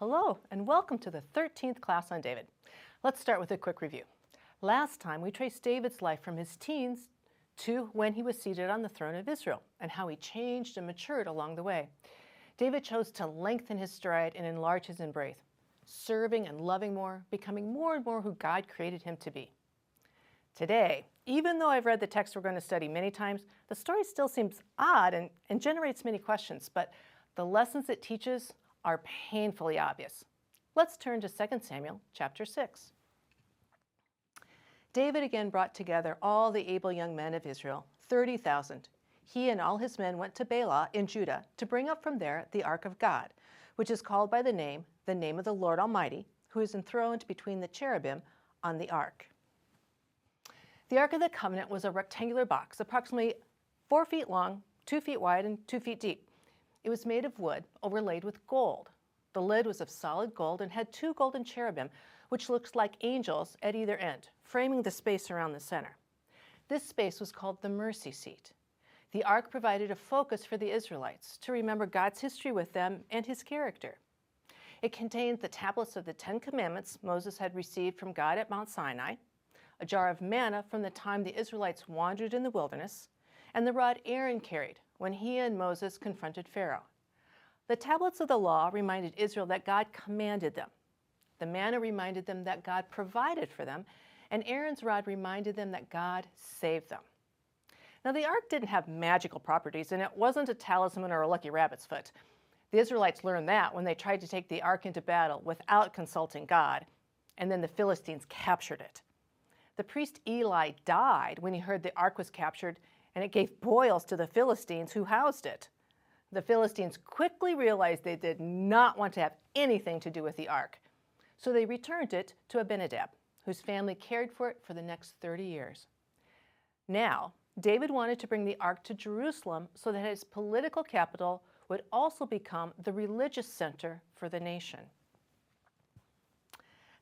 Hello, and welcome to the 13th class on David. Let's start with a quick review. Last time, we traced David's life from his teens to when he was seated on the throne of Israel and how he changed and matured along the way. David chose to lengthen his stride and enlarge his embrace, serving and loving more, becoming more and more who God created him to be. Today, even though I've read the text we're going to study many times, the story still seems odd and generates many questions, but the lessons it teaches are painfully obvious. Let's turn to 2 Samuel chapter 6. David again brought together all the able young men of Israel, 30,000. He and all his men went to Baalah in Judah to bring up from there the ark of God, which is called by the name of the Lord Almighty, who is enthroned between the cherubim on the ark. The Ark of the Covenant was a rectangular box, approximately 4 feet long, 2 feet wide, and 2 feet deep. It was made of wood overlaid with gold. The lid was of solid gold and had 2 golden cherubim, which looked like angels at either end, framing the space around the center. This space was called the mercy seat. The ark provided a focus for the Israelites to remember God's history with them and his character. It contained the tablets of the 10 Commandments Moses had received from God at Mount Sinai, a jar of manna from the time the Israelites wandered in the wilderness, and the rod Aaron carried when he and Moses confronted Pharaoh. The tablets of the law reminded Israel that God commanded them. The manna reminded them that God provided for them, and Aaron's rod reminded them that God saved them. Now, the ark didn't have magical properties, and it wasn't a talisman or a lucky rabbit's foot. The Israelites learned that when they tried to take the ark into battle without consulting God, and then the Philistines captured it. The priest Eli died when he heard the ark was captured, and it gave boils to the Philistines who housed it. The Philistines quickly realized they did not want to have anything to do with the ark, so they returned it to Abinadab, whose family cared for it for the next 30 years. Now, David wanted to bring the ark to Jerusalem so that his political capital would also become the religious center for the nation.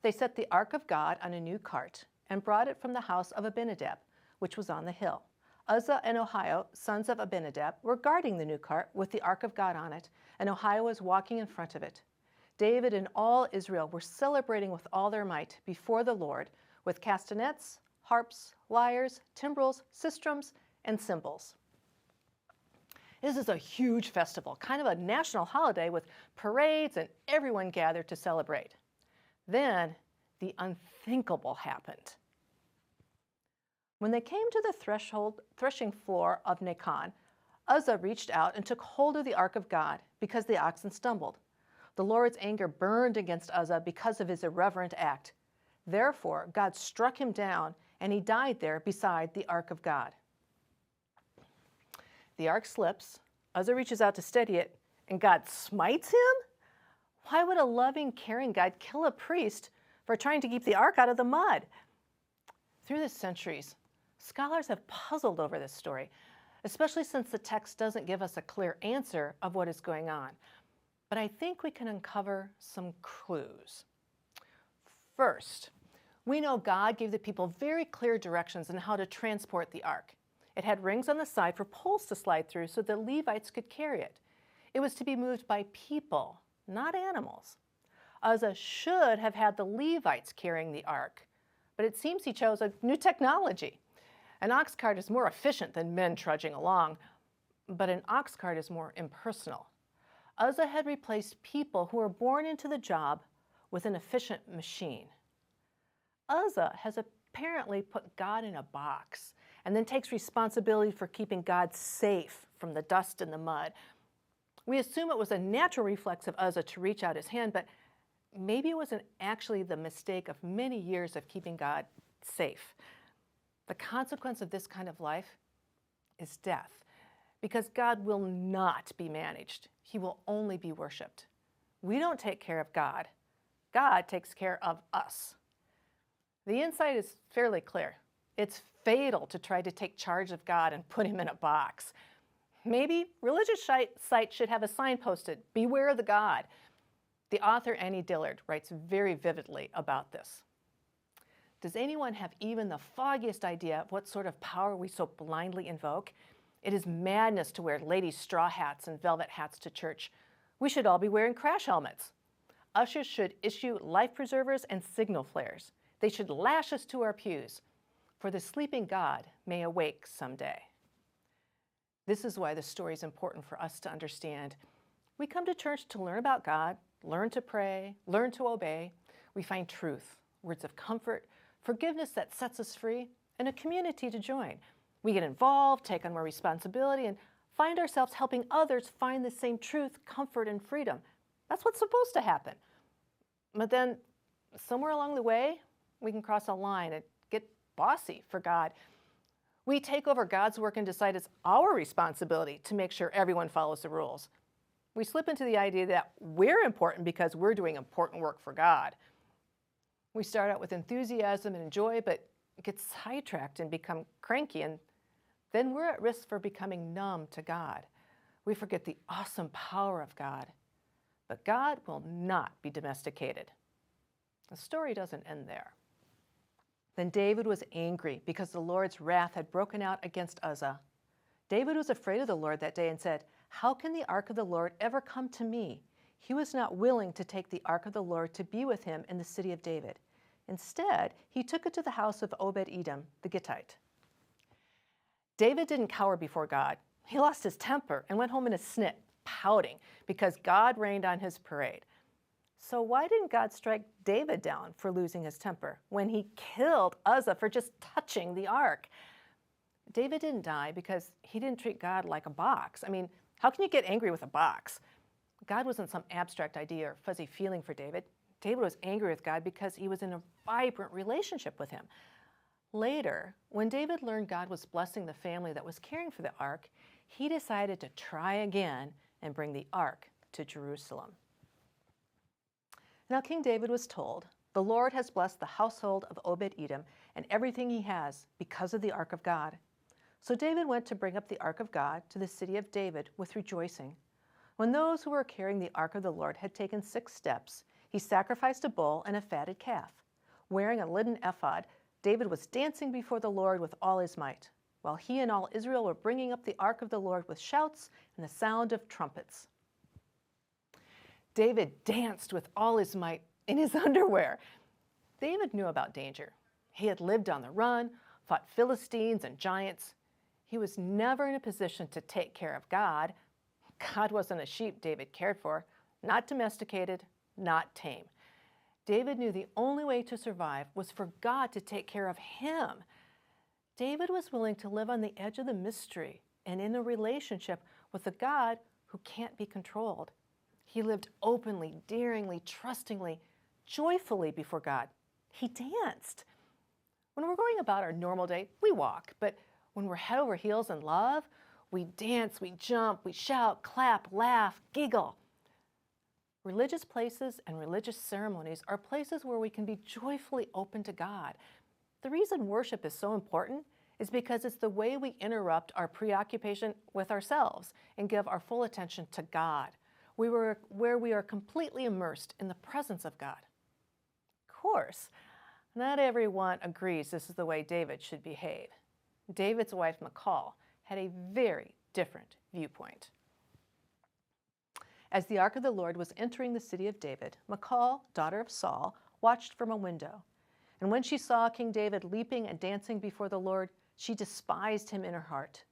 They set the ark of God on a new cart and brought it from the house of Abinadab, which was on the hill. Uzzah and Ahio, sons of Abinadab, were guarding the new cart with the ark of God on it, and Ahio was walking in front of it. David and all Israel were celebrating with all their might before the Lord with castanets, harps, lyres, timbrels, sistrums, and cymbals. This is a huge festival, kind of a national holiday with parades and everyone gathered to celebrate. Then the unthinkable happened. When they came to the threshing floor of Nacon, Uzzah reached out and took hold of the ark of God because the oxen stumbled. The Lord's anger burned against Uzzah because of his irreverent act. Therefore, God struck him down, and he died there beside the ark of God. The ark slips, Uzzah reaches out to steady it, and God smites him? Why would a loving, caring God kill a priest for trying to keep the ark out of the mud? Through the centuries, scholars have puzzled over this story, especially since the text doesn't give us a clear answer of what is going on. But I think we can uncover some clues. First, we know God gave the people very clear directions on how to transport the ark. It had rings on the side for poles to slide through so the Levites could carry it. It was to be moved by people, not animals. Uzzah should have had the Levites carrying the ark, but it seems he chose a new technology. An ox cart is more efficient than men trudging along, but an ox cart is more impersonal. Uzzah had replaced people who were born into the job with an efficient machine. Uzzah has apparently put God in a box and then takes responsibility for keeping God safe from the dust and the mud. We assume it was a natural reflex of Uzzah to reach out his hand, but maybe it wasn't actually the mistake of many years of keeping God safe. The consequence of this kind of life is death, because God will not be managed. He will only be worshiped. We don't take care of God. God takes care of us. The insight is fairly clear. It's fatal to try to take charge of God and put him in a box. Maybe religious sites should have a sign posted, "Beware the God." The author Annie Dillard writes very vividly about this. Does anyone have even the foggiest idea of what sort of power we so blindly invoke? It is madness to wear ladies' straw hats and velvet hats to church. We should all be wearing crash helmets. Ushers should issue life preservers and signal flares. They should lash us to our pews, for the sleeping God may awake someday. This is why this story is important for us to understand. We come to church to learn about God, learn to pray, learn to obey. We find truth, words of comfort, forgiveness that sets us free, and a community to join. We get involved, take on more responsibility, and find ourselves helping others find the same truth, comfort, and freedom. That's what's supposed to happen. But then, somewhere along the way, we can cross a line and get bossy for God. We take over God's work and decide it's our responsibility to make sure everyone follows the rules. We slip into the idea that we're important because we're doing important work for God. We start out with enthusiasm and joy, but get sidetracked and become cranky, and then we're at risk for becoming numb to God. We forget the awesome power of God. But God will not be domesticated. The story doesn't end there. Then David was angry because the Lord's wrath had broken out against Uzzah. David was afraid of the Lord that day and said, "How can the ark of the Lord ever come to me?" He was not willing to take the ark of the Lord to be with him in the city of David. Instead, he took it to the house of Obed-Edom, the Gittite. David didn't cower before God. He lost his temper and went home in a snit, pouting because God rained on his parade. So why didn't God strike David down for losing his temper when he killed Uzzah for just touching the ark? David didn't die because he didn't treat God like a box. I mean, how can you get angry with a box? God wasn't some abstract idea or fuzzy feeling for David. David was angry with God because he was in a vibrant relationship with him. Later, when David learned God was blessing the family that was caring for the ark, he decided to try again and bring the ark to Jerusalem. Now King David was told, "The Lord has blessed the household of Obed-Edom and everything he has because of the ark of God." So David went to bring up the ark of God to the city of David with rejoicing. When those who were carrying the ark of the Lord had taken 6 steps, he sacrificed a bull and a fatted calf. Wearing a linen ephod, David was dancing before the Lord with all his might, while he and all Israel were bringing up the ark of the Lord with shouts and the sound of trumpets. David danced with all his might in his underwear. David knew about danger. He had lived on the run, fought Philistines and giants. He was never in a position to take care of God. God wasn't a sheep David cared for, not domesticated, not tame. David knew the only way to survive was for God to take care of him. David was willing to live on the edge of the mystery and in a relationship with a God who can't be controlled. He lived openly, daringly, trustingly, joyfully before God. He danced. When we're going about our normal day, we walk, but when we're head over heels in love, we dance, we jump, we shout, clap, laugh, giggle. Religious places and religious ceremonies are places where we can be joyfully open to God. The reason worship is so important is because it's the way we interrupt our preoccupation with ourselves and give our full attention to God, where we are completely immersed in the presence of God. Of course, not everyone agrees this is the way David should behave. David's wife, Michal, had a very different viewpoint. As the ark of the Lord was entering the city of David, Michal, daughter of Saul, watched from a window. And when she saw King David leaping and dancing before the Lord, she despised him in her heart.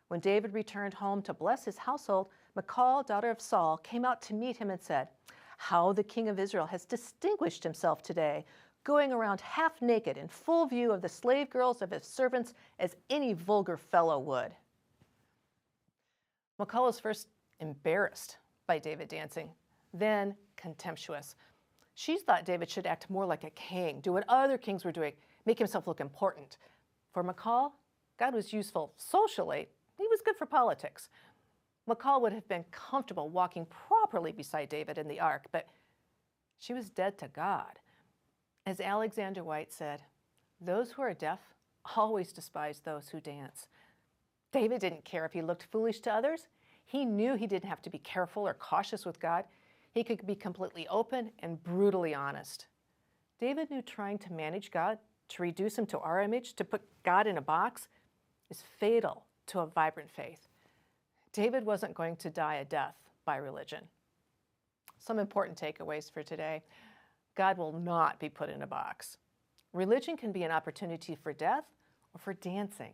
When David returned home to bless his household, Michal, daughter of Saul, came out to meet him and said, "How the king of Israel has distinguished himself today, going around half naked in full view of the slave girls of his servants as any vulgar fellow would." Michal was first embarrassed by David dancing, then contemptuous. She thought David should act more like a king, do what other kings were doing, make himself look important. For Michal, God was useful socially. He was good for politics. Michal would have been comfortable walking properly beside David in the ark, but she was dead to God. As Alexander White said, "Those who are deaf always despise those who dance." David didn't care if he looked foolish to others. He knew he didn't have to be careful or cautious with God. He could be completely open and brutally honest. David knew trying to manage God, to reduce him to our image, to put God in a box, is fatal to a vibrant faith. David wasn't going to die a death by religion. some important takeaways for today. God will not be put in a box. Religion can be an opportunity for death or for dancing.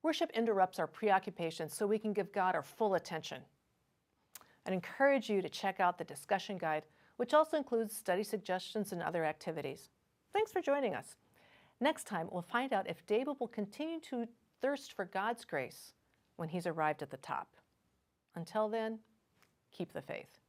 Worship interrupts our preoccupations so we can give God our full attention. I'd encourage you to check out the discussion guide, which also includes study suggestions and other activities. Thanks for joining us. Next time, we'll find out if David will continue to thirst for God's grace when he's arrived at the top. Until then, keep the faith.